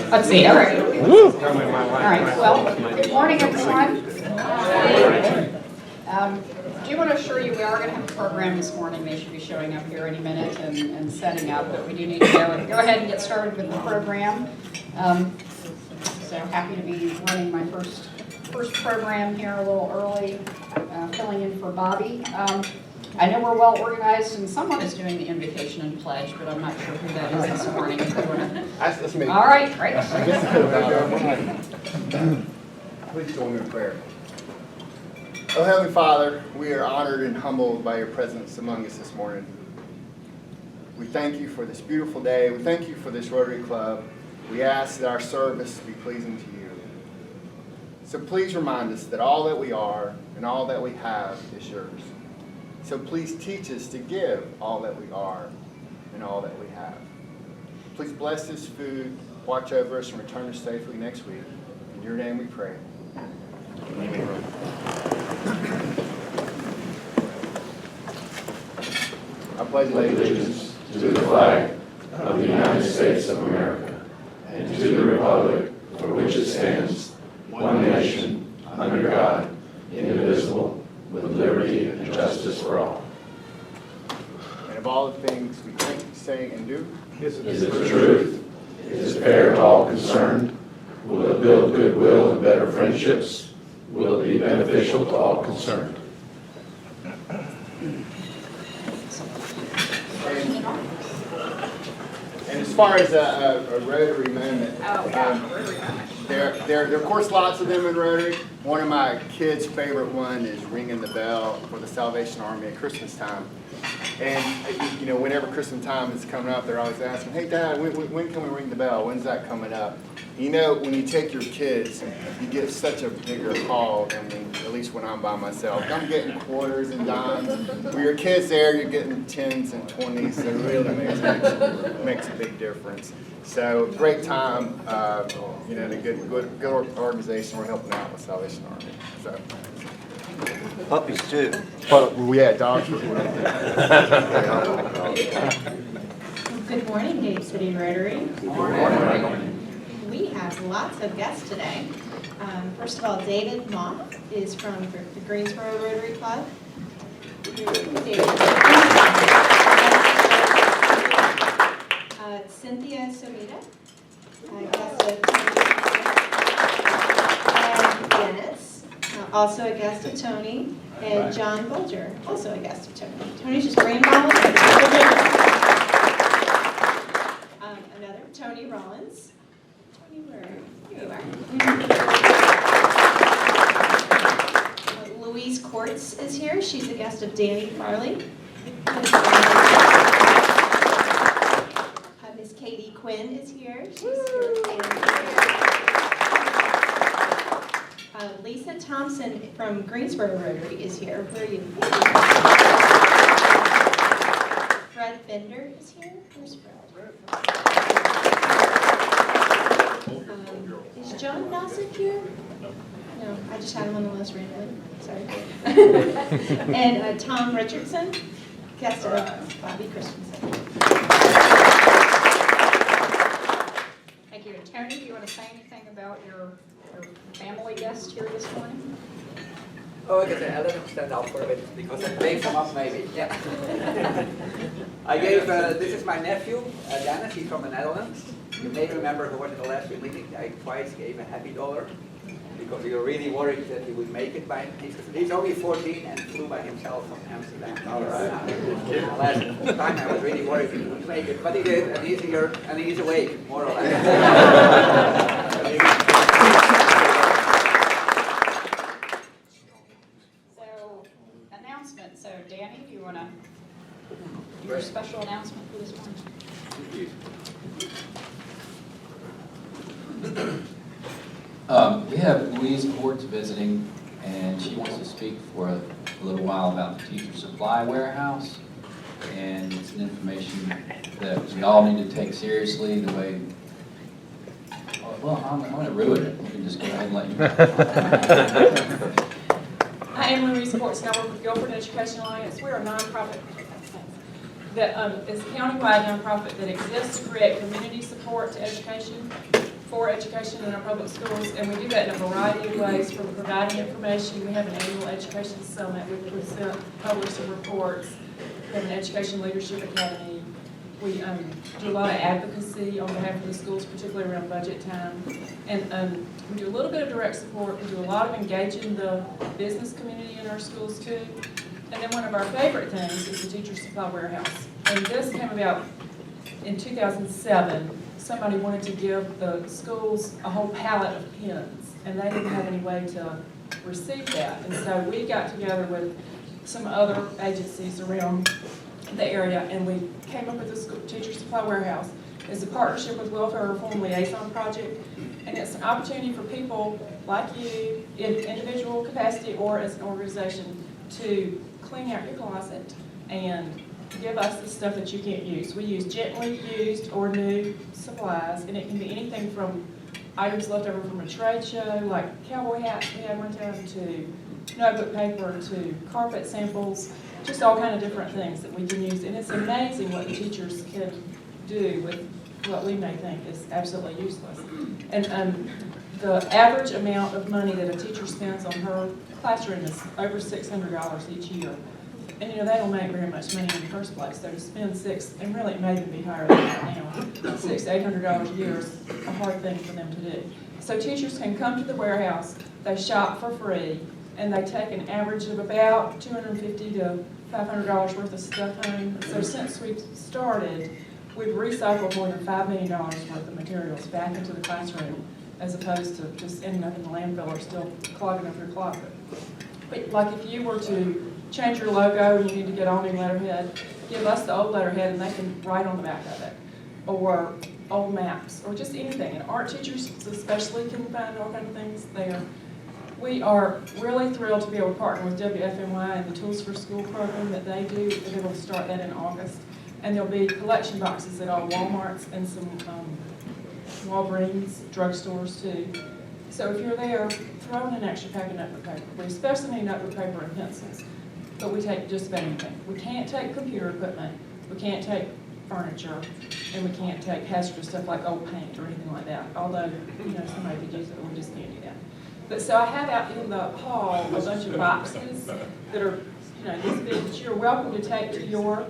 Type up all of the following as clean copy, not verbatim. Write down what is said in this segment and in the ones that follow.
Let's see, all right. All right, well, good morning, everyone. Do want to assure you we are going to have a program this morning. They should be showing up here any minute and setting up, but we do need to go ahead and get started with the program. So happy to be running my first program here a little early, filling in for Bobby. I know we're well organized and someone is doing the invocation and pledge, but I'm not sure who that is this morning. That's me. All right, great. Please join me in prayer. Oh, Heavenly Father, we are honored and humbled by your presence among us this morning. We thank you for this beautiful day. We thank you for this Rotary Club. We ask that our service be pleasing to you. So please remind us that all that we are and all that we have is yours. So please teach us to give all that we are and all that we have. Please bless this food, watch over us, and return us safely next week. In your name we pray. Amen. I pledge allegiance to the flag of the United States of America and to the republic for which it stands, one nation, under God, indivisible, with liberty and justice for all. And of all the things we think, say, and do, Is it the truth? Is it fair to all concerned? Will it build goodwill and better friendships? Will it be beneficial to all concerned? And as far as a Rotary moment, there are of course lots of them in Rotary. One of my kids' favorite one is ringing the bell for the Salvation Army at Christmas time. And you know, whenever Christmas time is coming up, they're always asking, "Hey, Dad, when can we ring the bell? When's that coming up?" You know, when you take your kids, you get such a bigger haul than at least when I'm by myself. I'm getting quarters and dimes. When your kids there, you're getting 10s and 20s. So it really makes a big difference. So great time. You know, the good organization. We're helping out with Salvation Army. So. Puppies too. Yeah, dogs. Good morning, Gate City Rotary. Good morning. We have lots of guests today. First of all, David Mock is from the Greensboro Rotary Club. David. Cynthia Somita, guest of and Dennis, also a guest of Tony, and John Bolger, also a guest of Tony. Tony's just rainbowing. Another, Tony Rollins. Tony, where you are. Louise Quartz is here. She's a guest of Danny Farley. Miss Katie Quinn is here. She's here with Danny. Lisa Thompson from Greensboro Rotary is here. Where are you? Fred Bender is here. Where's Fred? Is John Dawson here? No, I just had him on the list randomly. Sorry. And Tom Richardson, guest of Bobby Christensen. Thank you. And Tony, do you want to say anything about your family guest here this morning? Oh, I guess I let him stand out for a bit because I wake him up maybe. Yeah. I gave, this is my nephew, Dennis, he's from the Netherlands. You may remember who was in the last meeting, I twice gave a happy dollar because we were really worried that he would make it by, he's only 14 and flew by himself from Amsterdam. Last time I was really worried he wouldn't make it, but he did, and he's here, and he's awake, more or less. So Danny, do you want to do your special announcement for this morning? We have Louise Quartz visiting, and she wants to speak for a little while about the teacher supply warehouse. And it's an information that we all need to take seriously the way. Well, I'm going to ruin it. You can just go ahead and let you know. I am Louise Courts, and I work with Guilford Education Alliance. We're a nonprofit that is a countywide nonprofit that exists to create community support to education, for education in our public schools, and we do that in a variety of ways, from providing information. We have an annual education summit. We present, publish some reports. We have an education leadership academy. We do a lot of advocacy on behalf of the schools, particularly around budget time. And we do a little bit of direct support. We do a lot of engaging the business community in our schools too. And then one of our favorite things is the teacher supply warehouse. And this came about in 2007. Somebody wanted to give the schools a whole pallet of pens, and they didn't have any way to receive that. And so we got together with some other agencies around the area, and we came up with this teacher supply warehouse. It's a partnership with Welfare Reform Liaison Project, and it's an opportunity for people like you, in individual capacity or as an organization, to clean out your closet and give us the stuff that you can't use. We use gently used or new supplies, and it can be anything from items left over from a trade show, like cowboy hats we had one time, to notebook paper, to carpet samples, just all kind of different things that we can use. And it's amazing what the teachers can do with what we may think is absolutely useless. And the average amount of money that a teacher spends on her classroom is over $600 each year. And you know, they don't make very much money in the first place, so to spend and really it may even be higher than that now, $600 to $800 a year is a hard thing for them to do. So teachers can come to the warehouse, they shop for free, and they take an average of about $250 to $500 worth of stuff home. So since we've started, we've recycled more than $5 million worth of materials back into the classroom, as opposed to just ending up in the landfill or still clogging up your closet. But like if you were to change your logo and you need to get all new letterhead, give us the old letterhead and they can write on the back of it. Or old maps, or just anything. And art teachers especially can find all kinds of things there. We are really thrilled to be able to partner with WFMY and the Tools for School program that they do. We're able to start that in August. And there'll be collection boxes at all Walmarts and some Walgreens, drugstores too. So if you're there, throw in an extra pack of notebook paper. We especially need notebook paper and pencils, but we take just about anything. We can't take computer equipment, we can't take furniture, and we can't take hazardous stuff like old paint or anything like that. Although, you know, somebody could use it, we just can't do that. But so I have out in the hall a bunch of boxes that are, you know, this big that you're welcome to take to your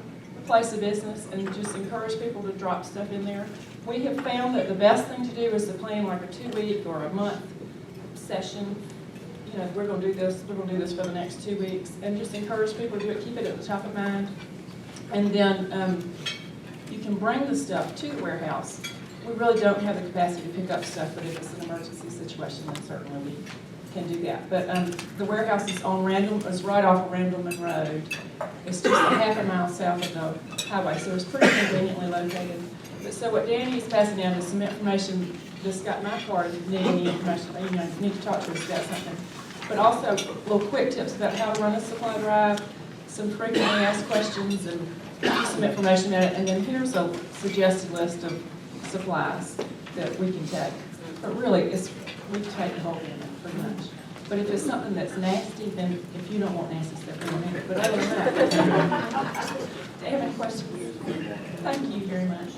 place of business and just encourage people to drop stuff in there. We have found that the best thing to do is to plan like a 2-week or a month session. You know, we're going to do this for the next 2 weeks, and just encourage people to do it, keep it at the top of mind. And then you can bring the stuff to the warehouse. We really don't have the capacity to pick up stuff, but if it's an emergency situation, then certainly we can do that. But the warehouse is on is right off of Randleman Road. It's just a half a mile south of the highway, so it's pretty conveniently located. But so what Danny is passing down is some information. Just got my card. If you need any information, you know, need to talk to us about something. But also little quick tips about how to run a supply drive, some frequently asked questions, and some information about it. And then here's a suggested list of supplies that we can take. But really, we take the whole gamut pretty much. But if it's something that's nasty, then if you don't want nasty stuff, we don't need it. But other than that, do you have any questions? Thank you very much.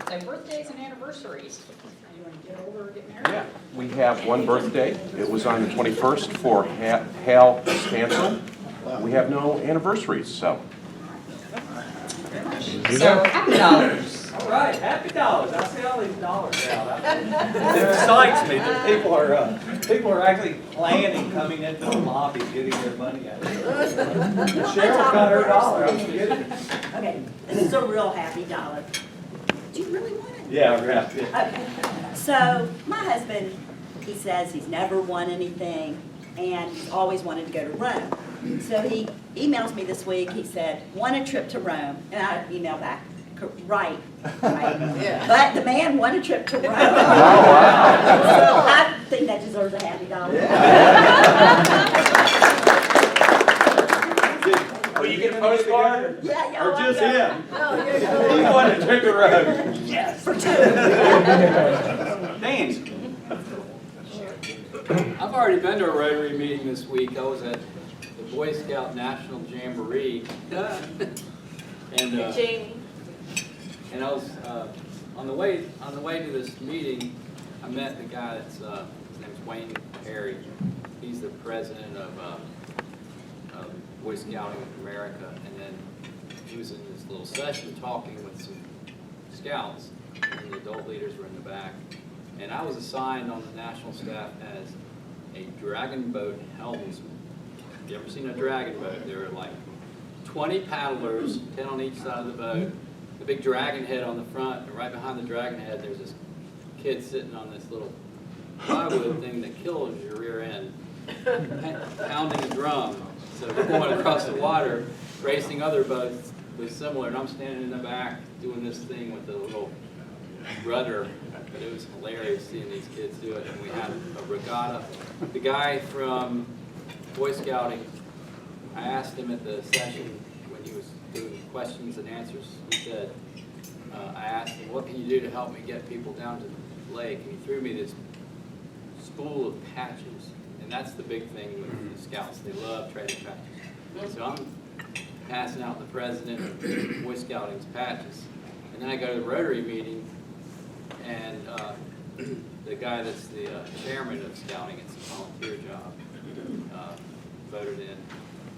So birthdays and anniversaries. You want to get older or get married? Yeah, we have one birthday. It was on the 21st for Hal Stansel. We have no anniversaries, so. So happy dollars. All right, happy dollars. I see all these dollars out. It excites me that people are actually planning coming into the lobby, getting their money out. Cheryl got her dollar. I'm kidding. Okay, this is a real happy dollar. Do you really want it? Yeah, right. Okay. So my husband, he says he's never won anything, and he's always wanted to go to Rome. So he emails me this week. He said, "Want a trip to Rome?" And I emailed back, right. Yeah. But the man won a trip to Rome. Oh, wow. So I think that deserves a happy dollar. Yeah. Will you get a postcard? Yeah, or just him? Oh, He won a trip to Rome. Yes, for 2. Dance. I've already been to a Rotary meeting this week. I was at the Boy Scout National Jamboree. And I was on the way to this meeting. I met the guy that's his name's Wayne Perry. He's the president of Boy Scouting of America, and then he was in this little session talking with some scouts, and the adult leaders were in the back. And I was assigned on the national staff as a dragon boat helmsman. You ever seen a dragon boat? There are like 20 paddlers, 10 on each side of the boat, the big dragon head on the front, and right behind the dragon head there's this kid sitting on this little plywood thing that kills your rear end, pounding a drum. So we're going across the water, racing other boats with similar, and I'm standing in the back doing this thing with a little rudder. But it was hilarious seeing these kids do it, and we had a regatta. The guy from Boy Scouting, I asked him at the session when he was doing questions and answers, he said, I asked him, what can you do to help me get people down to the lake? And he threw me this spool of patches, and that's the big thing with the scouts. They love trading patches. So I'm passing out the president of Boy Scouting's patches. And then I go to the Rotary meeting, and the guy that's the chairman of Scouting, it's a volunteer job, voted in.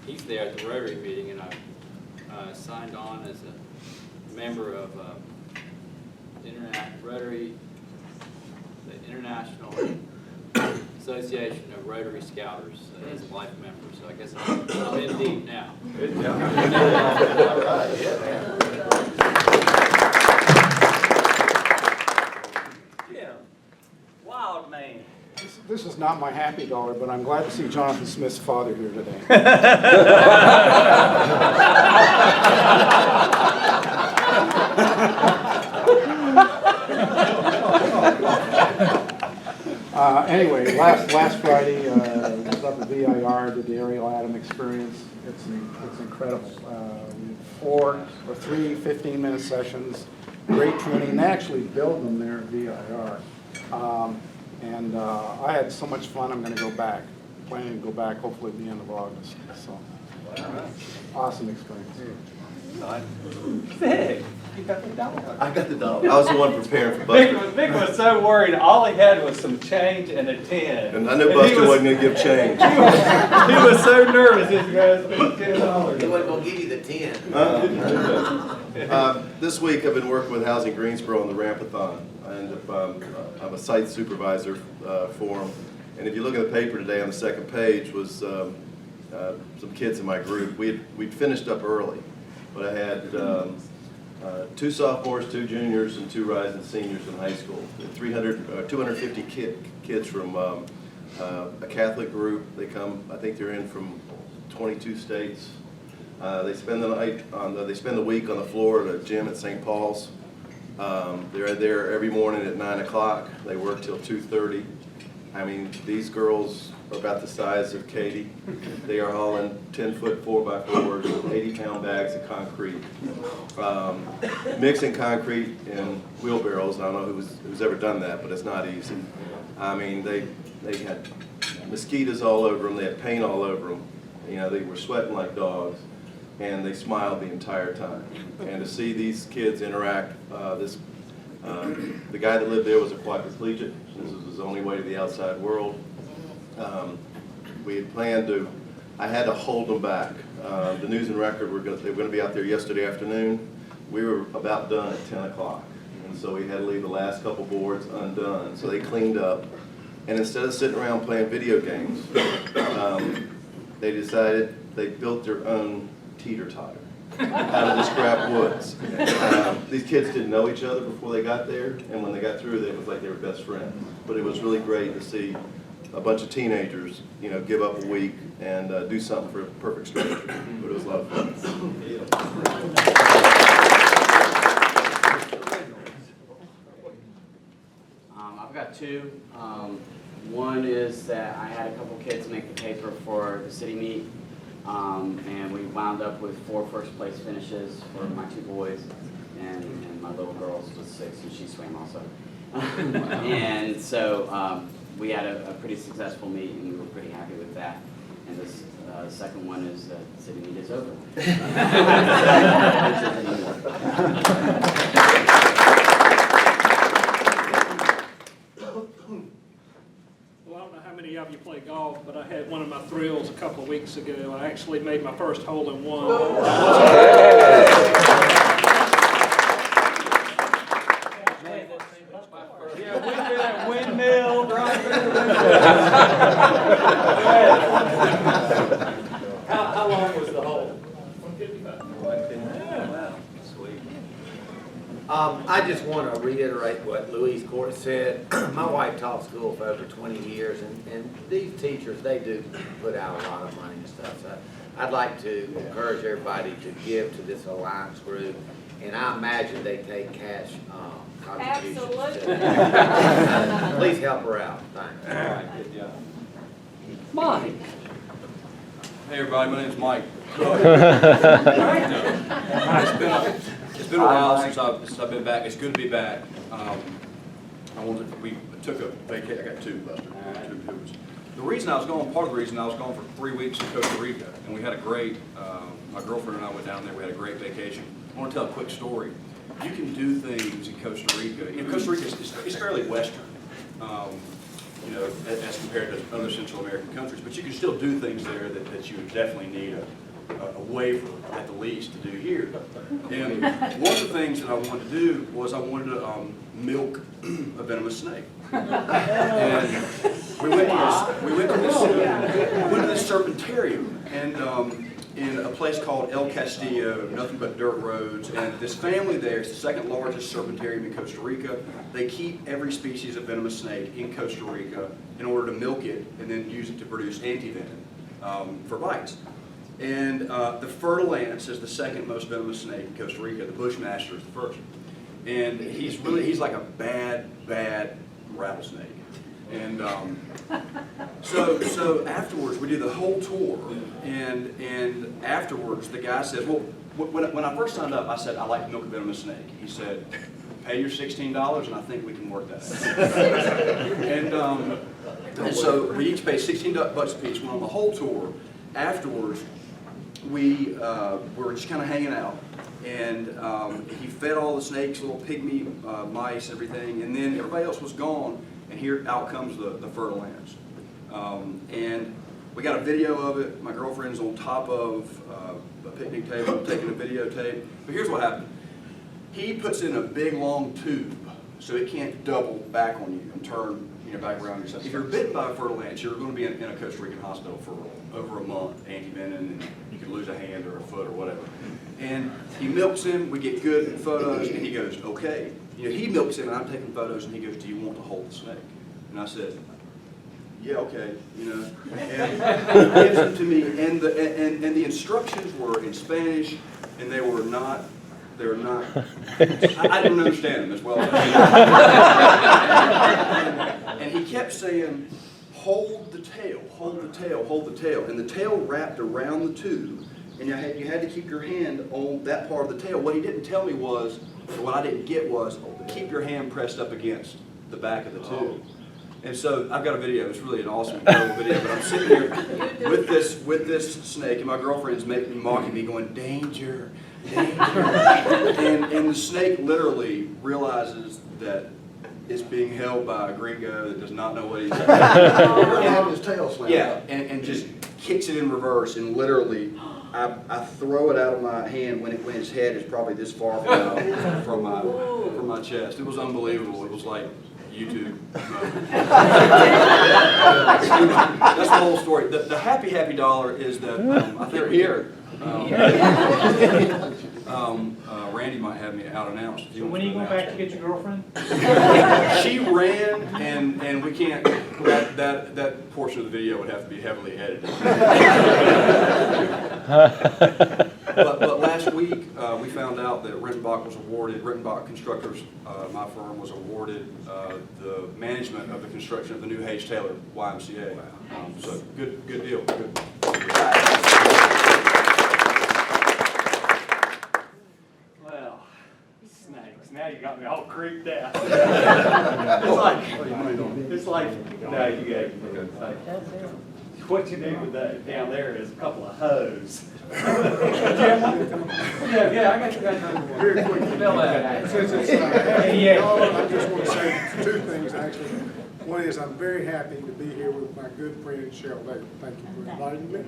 He's there at the Rotary meeting, and I signed on as a member of Rotary, the International Association of Rotary Scouters, as a life member. So I guess I'm in deep now. Good job. All right, yeah. Wild man. This is not my happy dollar, but I'm glad to see Jonathan Smith's father here today. Anyway, last Friday, I was up at VIR, did the Aerial Atom experience. It's incredible. We had 3 15-minute sessions, great training. They actually build them there at VIR. And I had so much fun, I'm going to go back. Planning to go back hopefully at the end of August. So, awesome experience. Vic, you got the dollar. I got the dollar. I was the one preparing for Buster. Vic was so worried. All he had was some change and a 10. And I knew Buster wasn't going to give change. He was so nervous. This guy's been $10. He wasn't going to give you the 10. This week I've been working with Housing Greensboro on the Rampathon. And I'm a site supervisor for them. And if you look at the paper today, on the second page was some kids in my group. We'd finished up early, but I had 2 sophomores, 2 juniors, and 2 rising seniors in high school. 250 kids from a Catholic group. They come, I think they're in from 22 states. They spend the week on the floor at a gym at St. Paul's. They're there every morning at 9 o'clock. They work till 2:30. I mean, these girls are about the size of Katie. They are hauling 10-foot 4x4s, 80-pound bags of concrete, mixing concrete in wheelbarrows. I don't know who's ever done that, but it's not easy. I mean, they had mosquitoes all over them. They had paint all over them. You know, they were sweating like dogs, and they smiled the entire time. And to see these kids interact, the guy that lived there was a quadriplegic. This was his only way to the outside world. We had planned to, I had to hold them back. The News and Record, they were going to be out there yesterday afternoon. We were about done at 10 o'clock. And so we had to leave the last couple boards undone. So they cleaned up. And instead of sitting around playing video games, they decided they built their own teeter-totter out of the scrap woods. These kids didn't know each other before they got there, and when they got through, it was like they were best friends. But it was really great to see a bunch of teenagers, you know, give up a week and do something for a perfect stranger. But it was a lot of fun. I've got 2. One is that I had a couple kids make the paper for the city meet. And we wound up with 4 first-place finishes for my 2 boys, and my little girl was 6, and she swam also. And so we had a pretty successful meet, and we were pretty happy with that. And this second one is the city meet is over. Well, I don't know how many of you play golf, but I had one of my thrills a couple of weeks ago. I actually made my first hole-in-one. Yeah, windmill, How long was the hole? 155. Sweet. I just want to reiterate what Louise Court said. My wife taught school for over 20 years, and these teachers, they do put out a lot of money and stuff. So I'd like to encourage everybody to give to this Alliance group, and I imagine they take cash contributions. Absolutely. Please help her out. Thanks. All right, good job. Mike. Hey everybody, my name's Mike. It's been a while since I've been back. It's good to be back. We took a vacation. I got two, Buster. Two tours. The reason I was gone, part of the reason I was gone for 3 weeks in Costa Rica, and we had a great. My girlfriend and I went down there. We had a great vacation. I want to tell a quick story. You can do things in Costa Rica. You know, Costa Rica is fairly Western. You know, as compared to other Central American countries, but you can still do things there that you would definitely need a waiver, at the least, to do here. And one of the things that I wanted to do was I wanted to milk a venomous snake. And we went to this serpentarium, and in a place called El Castillo, nothing but dirt roads, and this family there is the second largest serpentarium in Costa Rica. They keep every species of venomous snake in Costa Rica in order to milk it and then use it to produce antivenom for bites. And the fertile ants is the second most venomous snake in Costa Rica. The bushmaster is the first. And he's like a bad rattlesnake. And so afterwards, we do the whole tour, and afterwards, the guy says, well, when I first signed up, I said, I like to milk a venomous snake. He said, pay your $16, and I think we can work that out. And so we each pay $16 a piece. Went on the whole tour. Afterwards, we were just kind of hanging out, and he fed all the snakes, little pygmy mice, everything, and then everybody else was gone. And here out comes the fertile ants. And we got a video of it. My girlfriend's on top of a picnic table taking a videotape. But here's what happened. He puts in a big long tube so it can't double back on you and turn back around yourself. If you're bitten by a fertile ant, you're going to be in a Costa Rican hospital for over a month, antivenom, and you could lose a hand or a foot or whatever. And he milks him. We get good photos, and he goes, okay. He milks him, and I'm taking photos, and he goes, do you want to hold the snake? And I said, yeah, okay, and he gives them to me, and the instructions were in Spanish, and they were not, I didn't understand them as well as and he kept saying, hold the tail, hold the tail, hold the tail, and the tail wrapped around the tube, and you had to keep your hand on that part of the tail. What he didn't tell me was, or what I didn't get was, keep your hand pressed up against the back of the tube. And so I've got a video. It's really an awesome video. But I'm sitting here with this snake, and my girlfriend's mocking me, going, "Danger, danger!" and the snake literally realizes that it's being held by a gringo that does not know what he's doing. Have his tail slammed. Yeah, and just kicks it in reverse, and literally, I throw it out of my hand when his head is probably this far from my chest. It was unbelievable. It was like YouTube. That's the whole story. The happy dollar is that I think here. Randy might have me out announced. So when are you going back to get your girlfriend? She ran, and we can't. That portion of the video would have to be heavily edited. But last week we found out that Rittenbach was awarded. Rittenbach Constructors, my firm, was awarded the management of the construction of the new Hayes Taylor YMCA. So good deal. Good. Well, snakes. Now you got me all all creeped out. It's like, no, you got, it's like, what you need with that down there is a couple of hose. Yeah, I got you guys. Very quickly. Bill, that. Since it's, Yeah. I just want to say two things, actually. One is I'm very happy to be here with my good friend Cheryl Davis. Thank you for inviting me.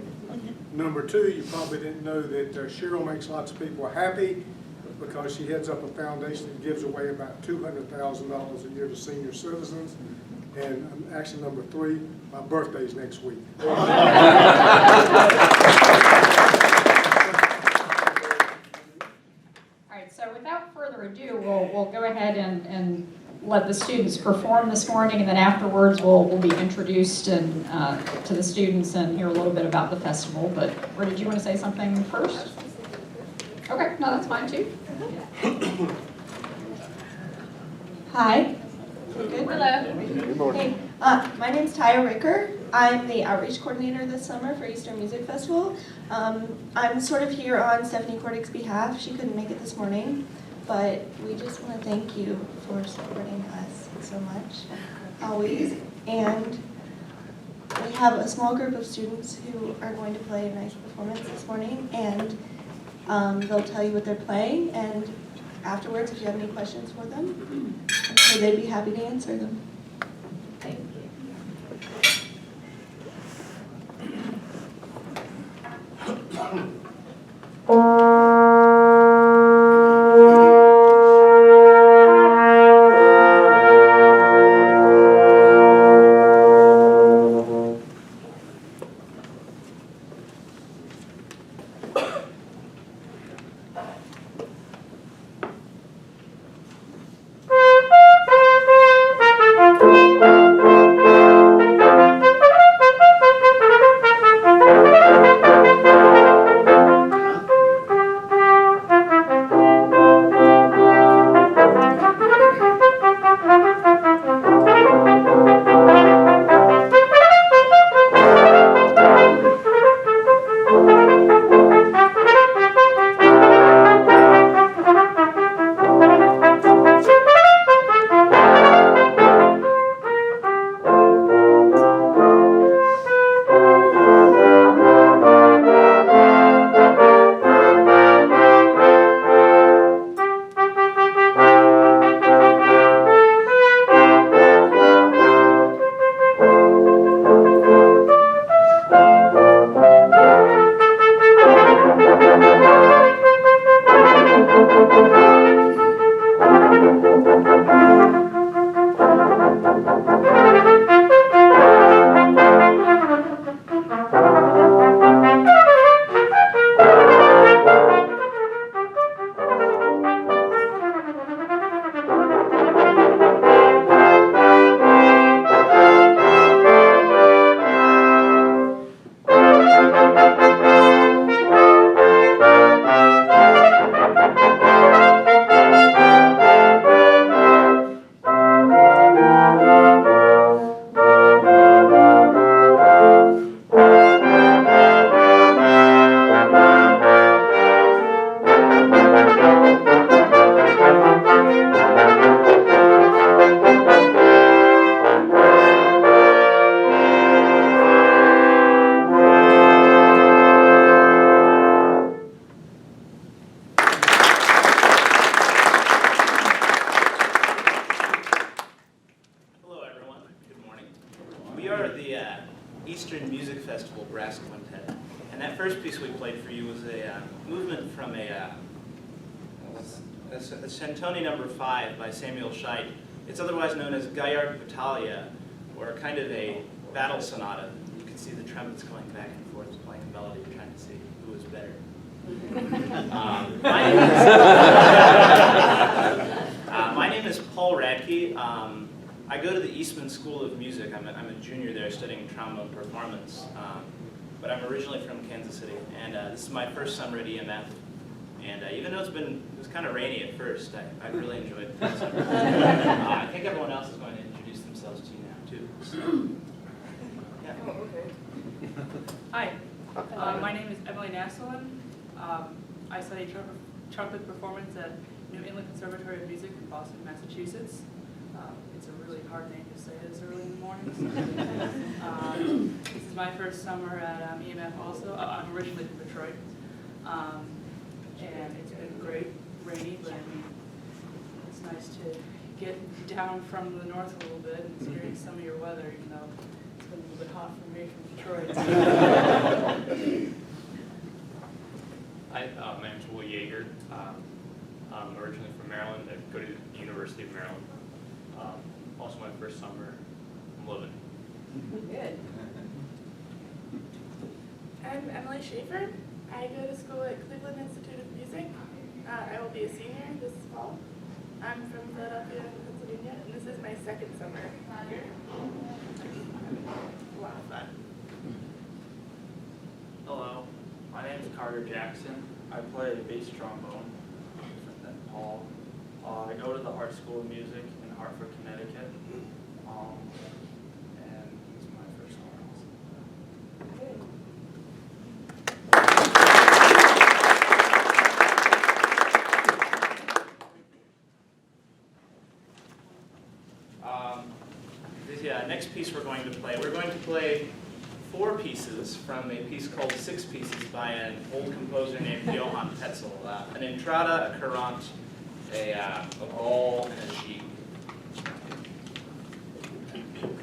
Number two, you probably didn't know that Cheryl makes lots of people happy because she heads up a foundation that gives away about $200,000 a year to senior citizens. And actually, number three, my birthday's next week. All right, so without further ado, we'll go ahead and let the students perform this morning, and then afterwards we'll be introduced and to the students and hear a little bit about the festival. But or did you want to say something first? Okay, no, that's fine too. Hi. Good. Hello. Hey, my name's Taya Ricker. I'm the outreach coordinator this summer for Eastern Music Festival. I'm sort of here on Stephanie Cordick's behalf. She couldn't make it this morning, but we just want to thank you for supporting us so much, always. And we have a small group of students who are going to play a nice performance this morning, and they'll tell you what they're playing, and afterwards, if you have any questions for them, I'm sure they'd be happy to answer them. Thank you. Eastern Music Festival Brass Quintet. And that first piece we played for you was a movement from a Santoni number 5 by Samuel Scheidt. It's otherwise known as Gaillard Battaglia, or kind of a battle sonata. You can see the trumpets going back and forth playing a melody, trying to see who was better. My name is Paul Radke. I go to the Eastman School of Music. I'm a junior there studying trombone performance. But I'm originally from Kansas City, and this is my first summer at EMF. And even though it was kind of rainy at first, I really enjoyed it. I think everyone else is going to introduce themselves to you now, too. So, yeah. Oh, okay. Hi, my name is Emily Naslin. I study trumpet performance at New England Conservatory of Music in Boston, Massachusetts. It's a really hard name to say this early in the mornings. This is my first summer at EMF also. I'm originally from Detroit. And it's been great, rainy, but I mean, it's nice to get down from the north a little bit and experience some of your weather, even though it's been a little bit hot for me from Detroit. Hi, my name's Will Yeager. I'm originally from Maryland. I go to the University of Maryland. Also my first summer. I'm loving it. Good. I'm Emily Schaefer. I go to school at Cleveland Institute of Music. I will be a senior this fall. I'm from Philadelphia, Pennsylvania, and this is my second summer here. A lot of fun. Hello, my name is Carter Jackson. I play bass trombone with Paul. I go to the Art School of Music in Hartford, Connecticut. And it's my first summer also. Next piece we're going to play 4 pieces from a piece called 6 Pieces by an old composer named Johann Tetzel. An entrada, a courant, a ball, and a sheet. Thank you.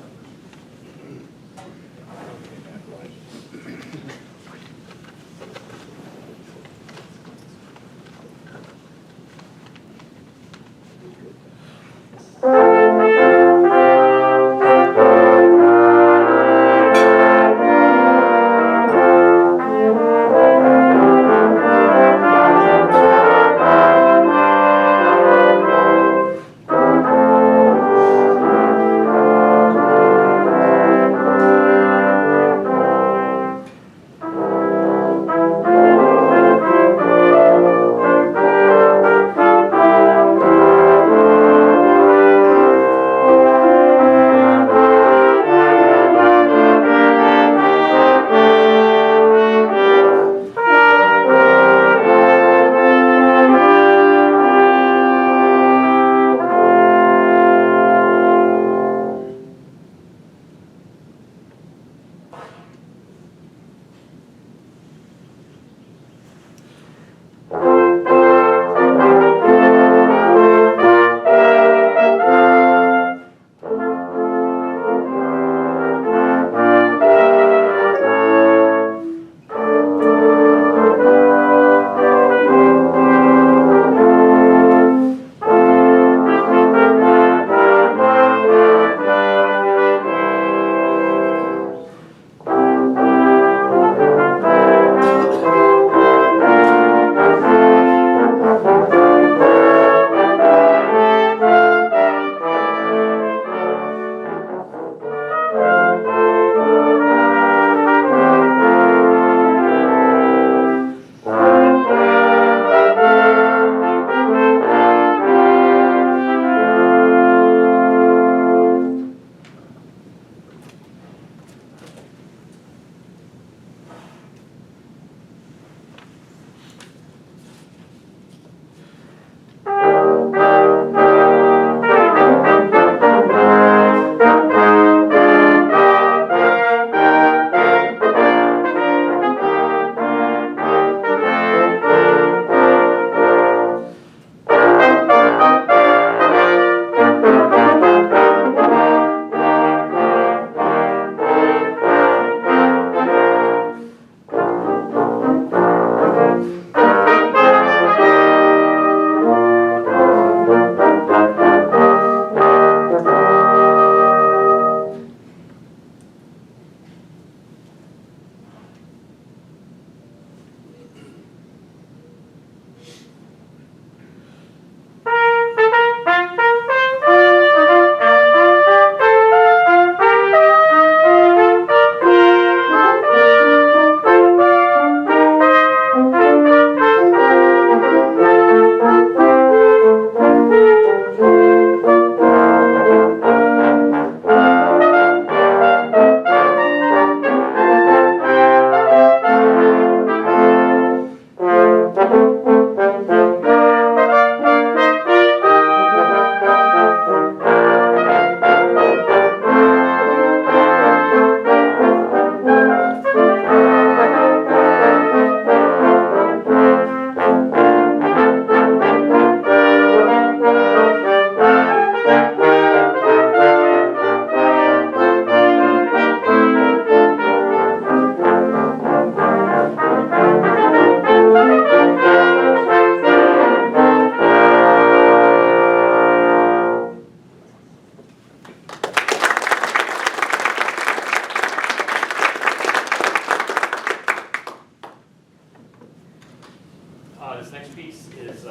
next piece is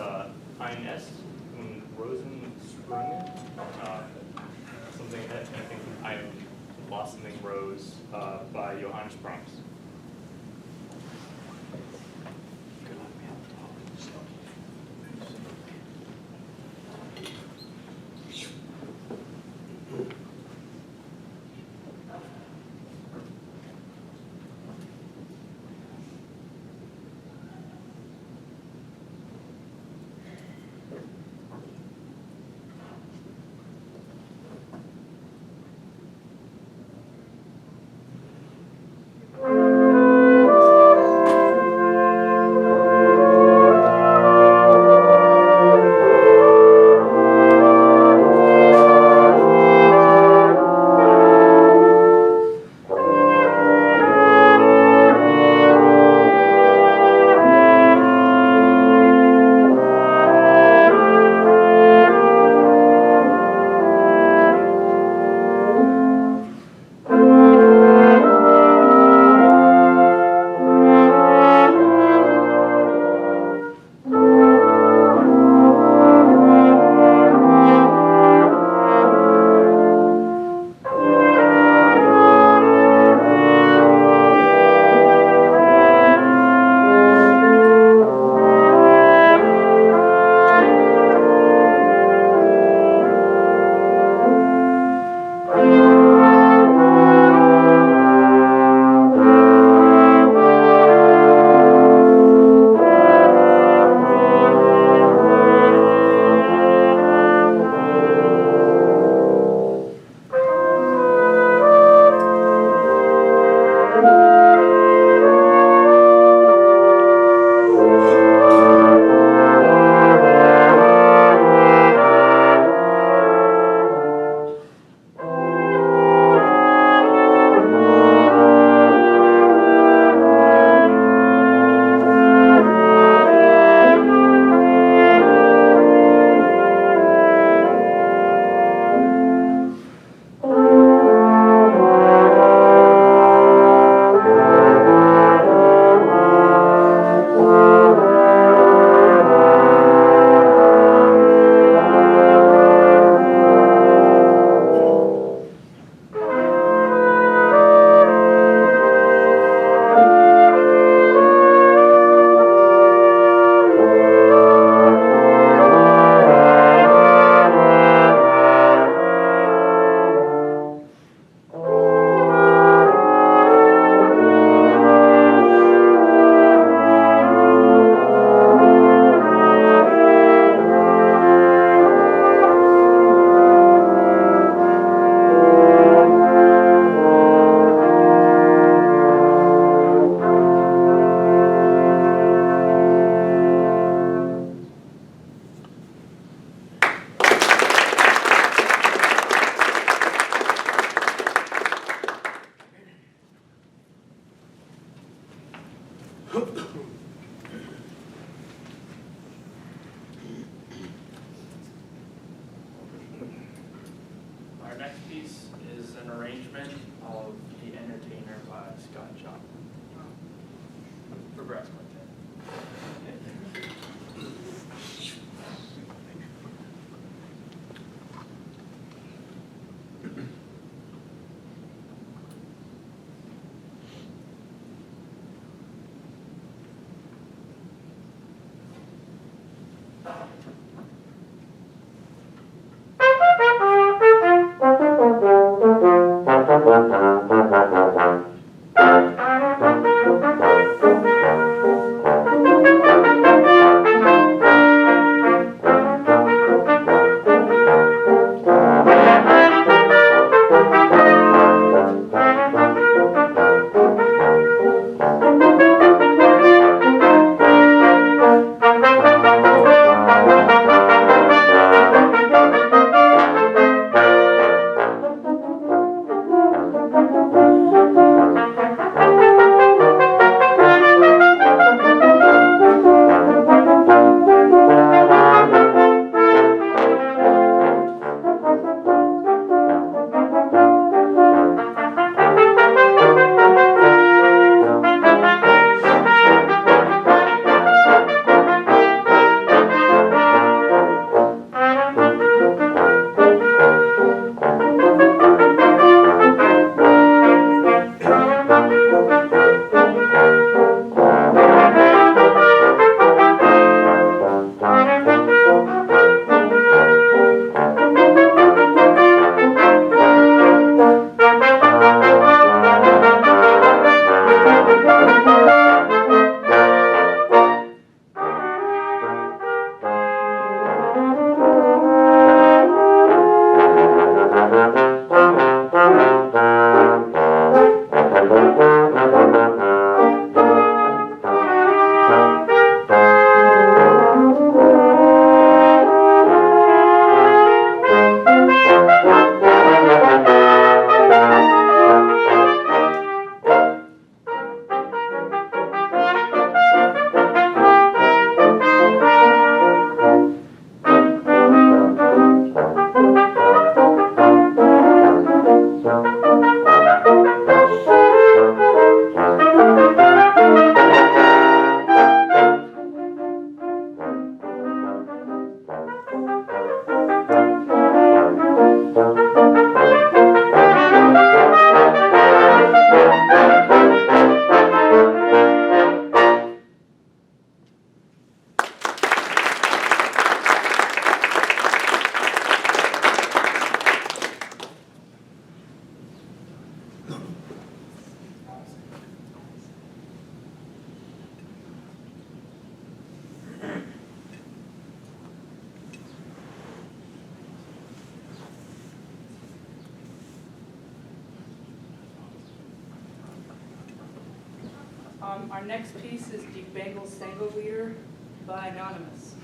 Ein Est und Rosensprünge, something that I think from Item Blossoming Rose by Johannes Brahms. Our next piece is an arrangement of The Entertainer by Scott Joplin for brass quartet. Our next piece is Die Bengals Sango by Anonymous.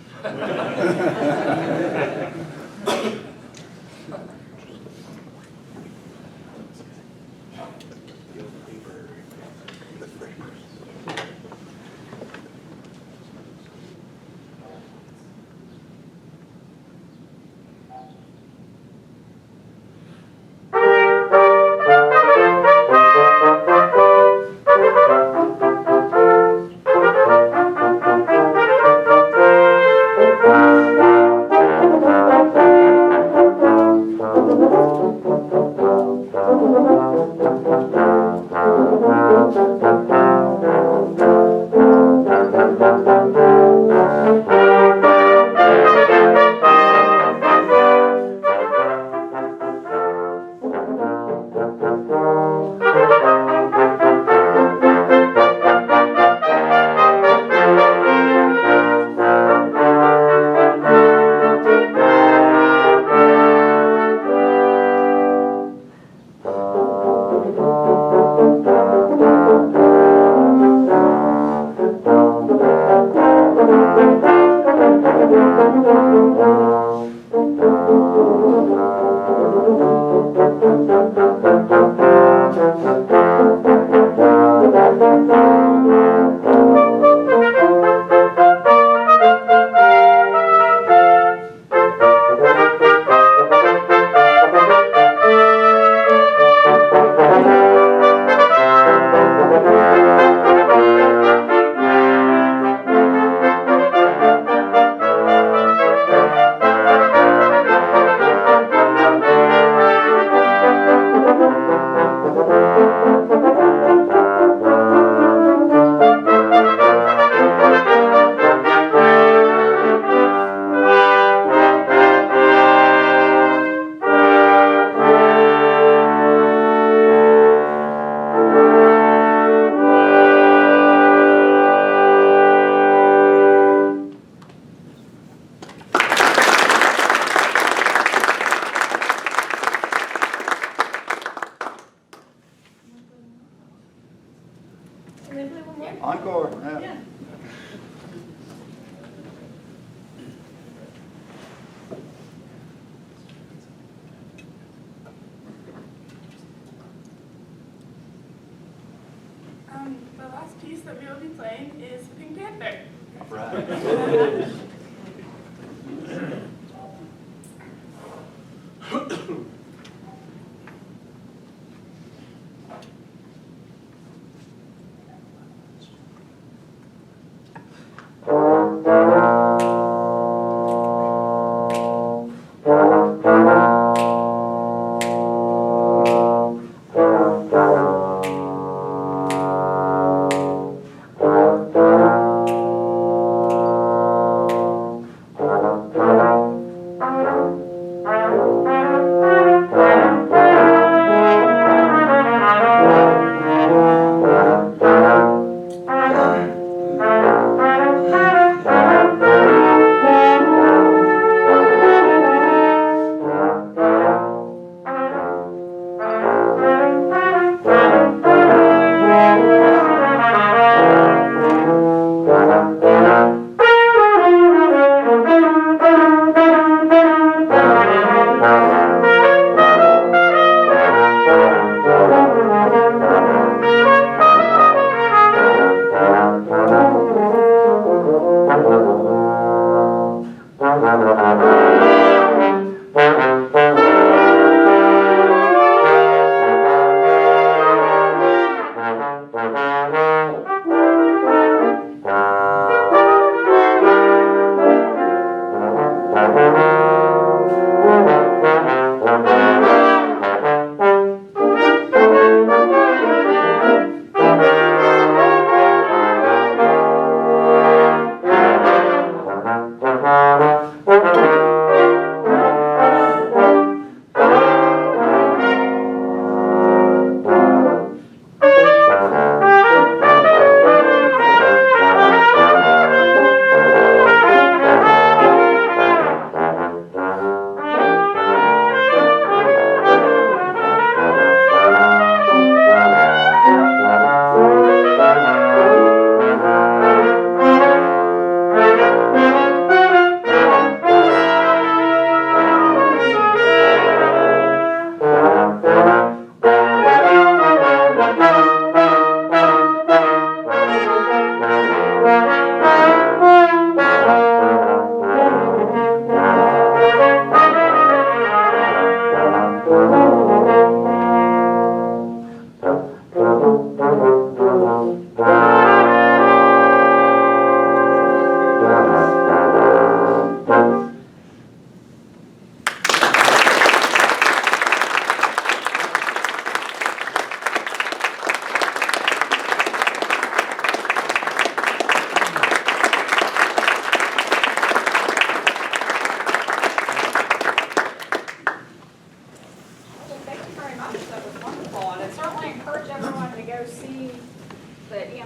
Encore. Yeah. The last piece that we will be playing is Pink Panther.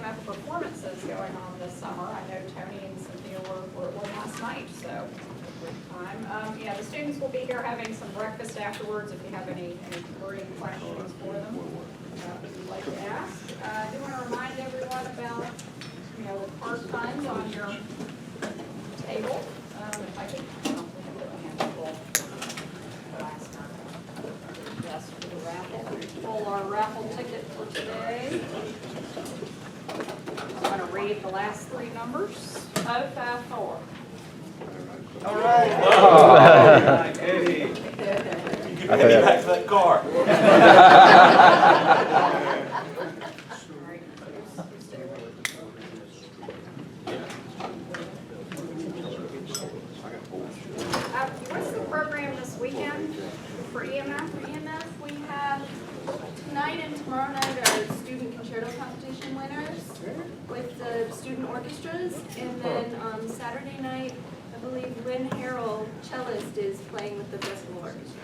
EMF performances going on this summer. I know Tony and Cynthia were at one last night, so a great time. Yeah, the students will be here having some breakfast afterwards if you have any burning questions for them that you'd like to ask. I do want to remind everyone about, the park fund on your table. If I could, we have a handful last night. Yes, for the raffle. Pull our raffle ticket for today. I'm going to read the last three numbers. 054. All right. Oh, Katie. You can pay me back for that car. What's the program this weekend for EMF? For EMF, we have tonight and tomorrow night are student concerto competition winners with the student orchestras. And then Saturday night, I believe Lynn Harrell, cellist, is playing with the festival orchestra.